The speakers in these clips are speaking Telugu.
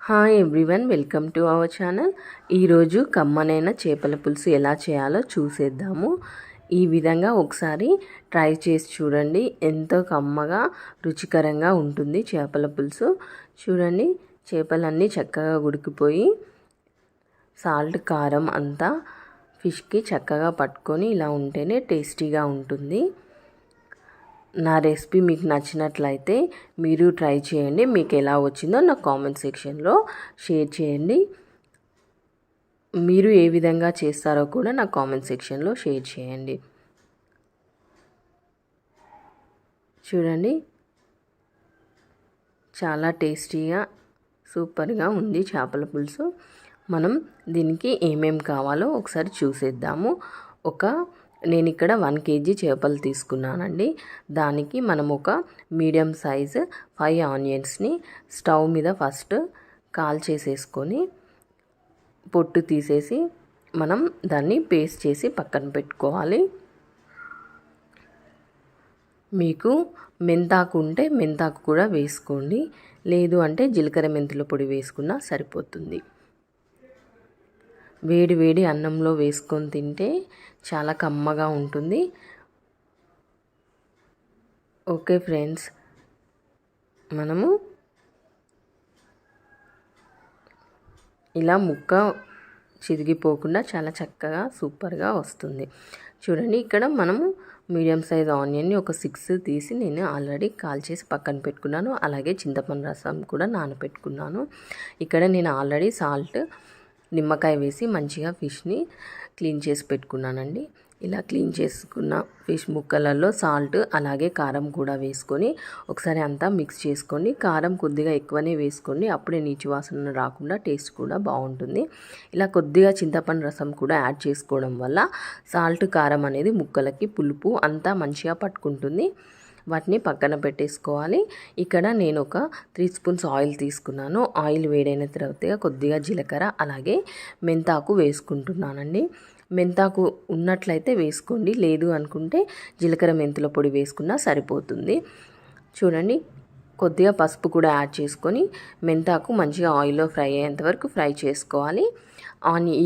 Hi everyone, welcome to our channel. ఈరోజు కమ్మనైన చేపల పులుసు ఎలా చేయాలో చూసేద్దాము. ఈ విధంగా ఒకసారి ట్రై చేసి చూడండి. ఎంతో కమ్మగా రుచికరంగా ఉంటుంది చేపల పులుసు. చూడండి, చేపలన్నీ చక్కగా ఉడికిపోయి సాల్ట్ కారం అంతా ఫిష్కి చక్కగా పట్టుకొని ఇలా ఉంటేనే టేస్టీగా ఉంటుంది. నా రెసిపీ మీకు నచ్చినట్లయితే మీరు ట్రై చేయండి. మీకు ఎలా వచ్చిందో నా కామెంట్ సెక్షన్లో షేర్ చేయండి. మీరు ఏ విధంగా చేస్తారో కూడా నా కామెంట్ సెక్షన్లో షేర్ చేయండి. చూడండి, చాలా టేస్టీగా సూపర్గా ఉంది చేపల పులుసు. మనం దీనికి ఏమేం కావాలో ఒకసారి చూసేద్దాము. నేను ఇక్కడ 1 kg చేపలు తీసుకున్నానండి. దానికి మనం ఒక మీడియం సైజు 5 ఆనియన్స్ని స్టవ్ మీద ఫస్ట్ కాల్చేసేసుకొని పొట్టు తీసేసి మనం దాన్ని పేస్ట్ చేసి పక్కన పెట్టుకోవాలి. మీకు మెంతాకు ఉంటే మెంతాకు కూడా వేసుకోండి, లేదు అంటే జీలకర్ర మెంతుల పొడి వేసుకున్నా సరిపోతుంది. వేడి వేడి అన్నంలో వేసుకొని తింటే చాలా కమ్మగా ఉంటుంది. ఓకే ఫ్రెండ్స్, మనము ఇలా ముక్క చిరిగిపోకుండా చాలా చక్కగా సూపర్గా వస్తుంది. చూడండి, ఇక్కడ మనము మీడియం సైజ్ ఆనియన్ని ఒక 6 తీసి నేను ఆల్రెడీ కాల్చేసి పక్కన పెట్టుకున్నాను. అలాగే చింతపండు రసం కూడా నానబెట్టుకున్నాను. ఇక్కడ నేను ఆల్రెడీ సాల్ట్ నిమ్మకాయ వేసి మంచిగా ఫిష్ని క్లీన్ చేసి పెట్టుకున్నానండి. ఇలా క్లీన్ చేసుకున్న ఫిష్ ముక్కలలో సాల్ట్ అలాగే కారం కూడా వేసుకొని ఒకసారి అంతా మిక్స్ చేసుకోండి. కారం కొద్దిగా ఎక్కువనే వేసుకోండి, అప్పుడే నీచు వాసన రాకుండా టేస్ట్ కూడా బాగుంటుంది. ఇలా కొద్దిగా చింతపండు రసం కూడా యాడ్ చేసుకోవడం వల్ల సాల్ట్ కారం అనేది ముక్కలకి పులుపు అంతా మంచిగా పట్టుకుంటుంది. వాటిని పక్కన పెట్టేసుకోవాలి. ఇక్కడ నేను ఒక 3 స్పూన్స్ ఆయిల్ తీసుకున్నాను. ఆయిల్ వేడైన తర్వాత కొద్దిగా జీలకర్ర అలాగే మెంతాకు వేసుకుంటున్నానండి. మెంతాకు ఉన్నట్లయితే వేసుకోండి, లేదు అనుకుంటే జీలకర్ర మెంతుల పొడి వేసుకున్నా సరిపోతుంది. చూడండి, కొద్దిగా పసుపు కూడా యాడ్ చేసుకొని మెంతాకు మంచిగా ఆయిల్లో ఫ్రై అయ్యేంత వరకు ఫ్రై చేసుకోవాలి.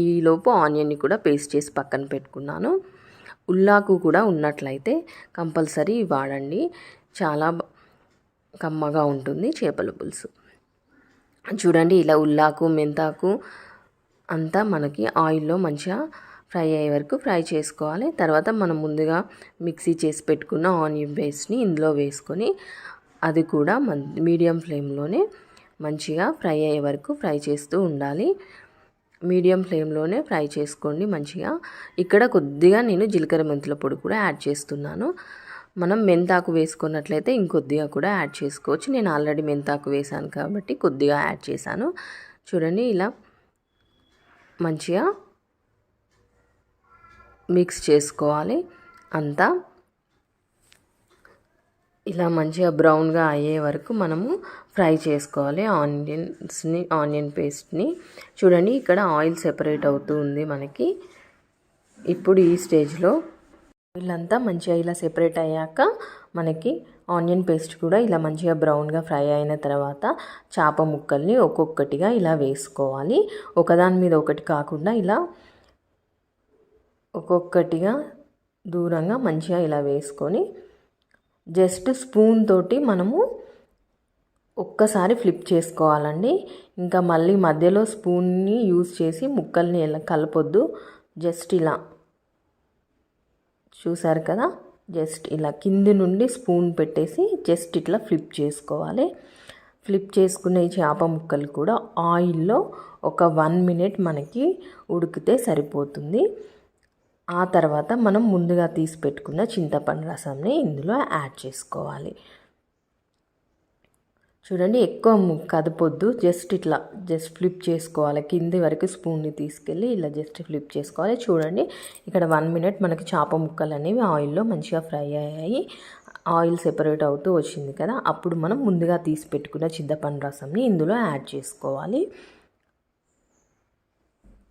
ఈలోపు ఆనియన్ని కూడా పేస్ట్ చేసి పక్కన పెట్టుకున్నాను. ఉల్లాకు కూడా ఉన్నట్లయితే కంపల్సరీ వాడండి, చాలా కమ్మగా ఉంటుంది చేపల పులుసు. చూడండి, ఇలా ఉల్లాకు మెంతాకు అంతా మనకి ఆయిల్లో మంచిగా ఫ్రై అయ్యే వరకు ఫ్రై చేసుకోవాలి. తర్వాత మనం ముందుగా మిక్సీ చేసి పెట్టుకున్న ఆనియన్ పేస్ట్ని ఇందులో వేసుకొని అది కూడా మీడియం ఫ్లేమ్లోనే మంచిగా ఫ్రై అయ్యే వరకు ఫ్రై చేస్తూ ఉండాలి. మీడియం ఫ్లేమ్లోనే ఫ్రై చేసుకోండి మంచిగా. ఇక్కడ కొద్దిగా నేను జీలకర్ర మెంతుల పొడి కూడా యాడ్ చేస్తున్నాను. మనం మెంతాకు వేసుకున్నట్లయితే ఇంకొద్దిగా కూడా యాడ్ చేసుకోవచ్చు. నేను ఆల్రెడీ మెంతాకు వేసాను కాబట్టి కొద్దిగా యాడ్ చేశాను. చూడండి, ఇలా మంచిగా మిక్స్ చేసుకోవాలి అంతా. ఇలా మంచిగా బ్రౌన్గా అయ్యే వరకు మనము ఫ్రై చేసుకోవాలి ఆనియన్ పేస్ట్ని. చూడండి, ఇక్కడ ఆయిల్ సెపరేట్ అవుతూ ఉంది మనకి. ఇప్పుడు ఈ స్టేజ్లో ఆయిల్ అంతా మంచిగా ఇలా సెపరేట్ అయ్యాక మనకి ఆనియన్ పేస్ట్ కూడా ఇలా మంచిగా బ్రౌన్గా ఫ్రై అయిన తర్వాత చేప ముక్కల్ని ఒక్కొక్కటిగా ఇలా వేసుకోవాలి. ఒకదాని మీద ఒకటి కాకుండా ఇలా ఒక్కొక్కటిగా దూరంగా మంచిగా ఇలా వేసుకొని జస్ట్ స్పూన్ తోటి మనము ఒక్కసారి ఫ్లిప్ చేసుకోవాలండి. ఇంకా మళ్ళీ మధ్యలో స్పూన్ని యూజ్ చేసి ముక్కల్ని ఎలా కలపొద్దు. జస్ట్ ఇలా చూసారు కదా, జస్ట్ ఇలా కింది నుండి స్పూన్ పెట్టేసి జస్ట్ ఇట్లా ఫ్లిప్ చేసుకోవాలి. ఫ్లిప్ చేసుకునే ఈ చేప ముక్కలు కూడా ఆయిల్లో ఒక 1 minute మనకి ఉడికితే సరిపోతుంది. ఆ తర్వాత మనం ముందుగా తీసి పెట్టుకున్న చింతపండు రసంని ఇందులో యాడ్ చేసుకోవాలి. చూడండి, ఎక్కువ కదపొద్దు, జస్ట్ ఇట్లా ఫ్లిప్ చేసుకోవాలి. కింది వరకు స్పూన్ని తీసుకెళ్ళి ఇలా జస్ట్ ఫ్లిప్ చేసుకోవాలి. చూడండి, ఇక్కడ 1 minute మనకి చేప ముక్కలు అనేవి ఆయిల్లో మంచిగా ఫ్రై అయ్యాయి. ఆయిల్ సెపరేట్ అవుతూ వచ్చింది కదా, అప్పుడు మనం ముందుగా తీసి పెట్టుకున్న చింతపండు రసంని ఇందులో యాడ్ చేసుకోవాలి.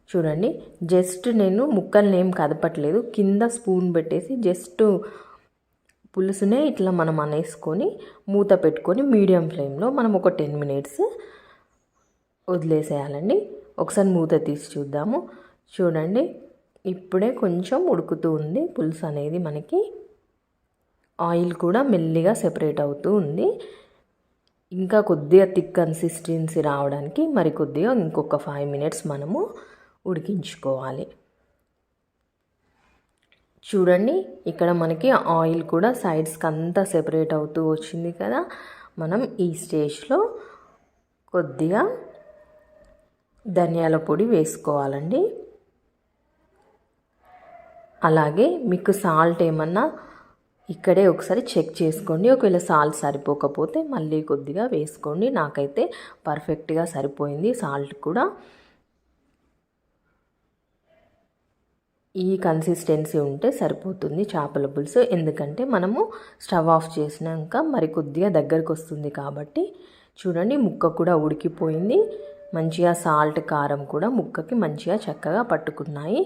చూడండి, జస్ట్ నేను ముక్కల్ని ఏం కదపట్లేదు, కింద స్పూన్ పెట్టేసి జస్ట్ పులుసునే ఇట్లా మనం అనేసుకొని మూత పెట్టుకొని మీడియం ఫ్లేమ్లో మనం ఒక 10 minutes వదిలేసేయాలండి. ఒకసారి మూత తీసి చూద్దాము. చూడండి, ఇప్పుడే కొంచెం ఉడుకుతూ ఉంది పులుసు అనేది. మనకి ఆయిల్ కూడా మెల్లిగా సెపరేట్ అవుతూ ఉంది. ఇంకా కొద్దిగా థిక్ కన్సిస్టెన్సీ రావడానికి మరి కొద్దిగా ఇంకొక 5 మినిట్స్ మనము ఉడికించుకోవాలి. చూడండి, ఇక్కడ మనకి ఆయిల్ కూడా సైడ్స్కి అంతా సెపరేట్ అవుతూ వచ్చింది కదా. మనం ఈ స్టేజ్లో కొద్దిగా ధనియాల పొడి వేసుకోవాలండి. అలాగే మీకు సాల్ట్ ఏమన్నా ఇక్కడే ఒకసారి చెక్ చేసుకోండి. ఒకవేళ సాల్ట్ సరిపోకపోతే మళ్ళీ కొద్దిగా వేసుకోండి. నాకైతే పర్ఫెక్ట్గా సరిపోయింది సాల్ట్ కూడా. ఈ కన్సిస్టెన్సీ ఉంటే సరిపోతుంది చేపల పులుసు. ఎందుకంటే మనము స్టవ్ ఆఫ్ చేసినాక మరి కొద్దిగా దగ్గరికి వస్తుంది కాబట్టి. చూడండి, ముక్క కూడా ఉడికిపోయింది. మంచిగా సాల్ట్ కారం కూడా ముక్కకి మంచిగా చక్కగా పట్టుకున్నాయి.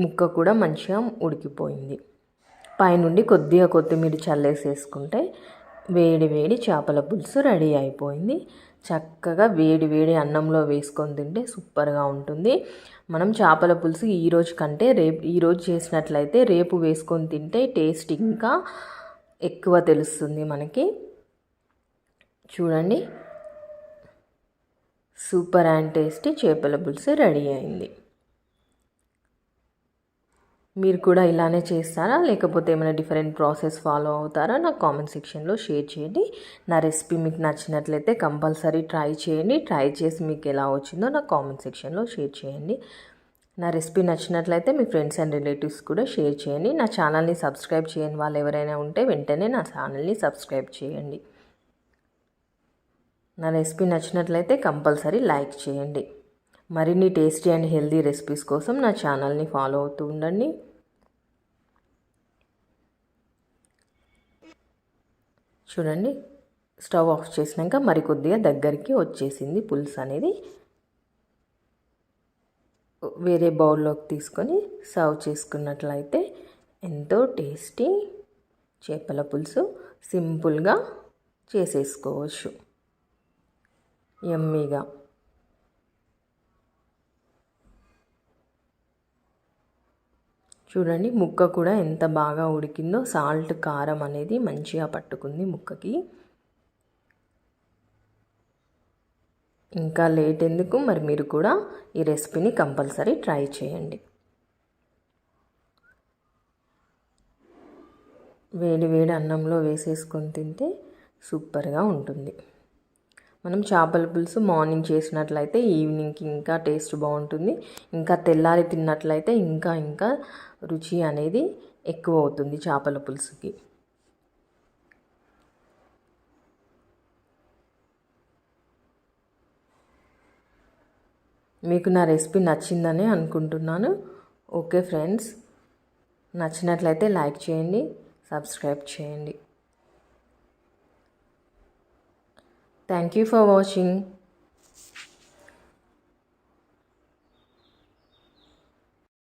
ముక్క కూడా మంచిగా ఉడికిపోయింది. పైనుండి కొద్దిగా కొత్తిమీర చల్లేసేసుకుంటే వేడి వేడి చేపల పులుసు రెడీ అయిపోయింది. చక్కగా వేడి వేడి అన్నంలో వేసుకొని తింటే సూపర్గా ఉంటుంది. మనం చేపల పులుసు ఈరోజు కంటే ఈరోజు చేసినట్లయితే రేపు వేసుకొని తింటే టేస్ట్ ఇంకా ఎక్కువ తెలుస్తుంది మనకి. చూడండి, సూపర్ అండ్ టేస్టీ చేపల పులుసు రెడీ అయింది. మీరు కూడా ఇలానే చేస్తారా, లేకపోతే ఏమైనా డిఫరెంట్ ప్రాసెస్ ఫాలో అవుతారా? నాకు కామెంట్ సెక్షన్లో షేర్ చేయండి. నా రెసిపీ మీకు నచ్చినట్లయితే కంపల్సరీ ట్రై చేయండి. ట్రై చేసి మీకు ఎలా వచ్చిందో నాకు కామెంట్ సెక్షన్లో షేర్ చేయండి. నా రెసిపీ నచ్చినట్లయితే మీ ఫ్రెండ్స్ అండ్ రిలేటివ్స్ కూడా షేర్ చేయండి. నా ఛానల్ని సబ్స్క్రైబ్ చేయని వాళ్ళు ఎవరైనా ఉంటే వెంటనే నా ఛానల్ని సబ్స్క్రైబ్ చేయండి. నా రెసిపీ నచ్చినట్లయితే కంపల్సరీ లైక్ చేయండి. మరిన్ని టేస్టీ అండ్ హెల్దీ రెసిపీస్ కోసం నా ఛానల్ని ఫాలో అవుతూ ఉండండి. చూడండి, స్టవ్ ఆఫ్ చేసినాక మరి కొద్దిగా దగ్గరికి వచ్చేసింది పులుసు అనేది. వేరే బౌల్లోకి తీసుకొని సర్వ్ చేసుకున్నట్లయితే ఎంతో టేస్టీ చేపల పులుసు సింపుల్గా చేసేసుకోవచ్చు, యమ్మీగా. చూడండి, ముక్క కూడా ఎంత బాగా ఉడికిందో. సాల్ట్ కారం అనేది మంచిగా పట్టుకుంది ముక్కకి. ఇంకా లేట్ ఎందుకు, మరి మీరు కూడా ఈ రెసిపీని కంపల్సరీ ట్రై చేయండి. వేడి వేడి అన్నంలో వేసేసుకొని తింటే సూపర్గా ఉంటుంది. మనం చేపల పులుసు మార్నింగ్ చేసినట్లయితే ఈవినింగ్కి ఇంకా టేస్ట్ బాగుంటుంది. ఇంకా తెల్లారి తిన్నట్లయితే ఇంకా రుచి అనేది ఎక్కువ అవుతుంది చేపల పులుసుకి. మీకు నా రెసిపీ నచ్చిందని అనుకుంటున్నాను. ఓకే ఫ్రెండ్స్, నచ్చినట్లయితే లైక్ చేయండి, సబ్స్క్రైబ్ చేయండి. Thank you for watching.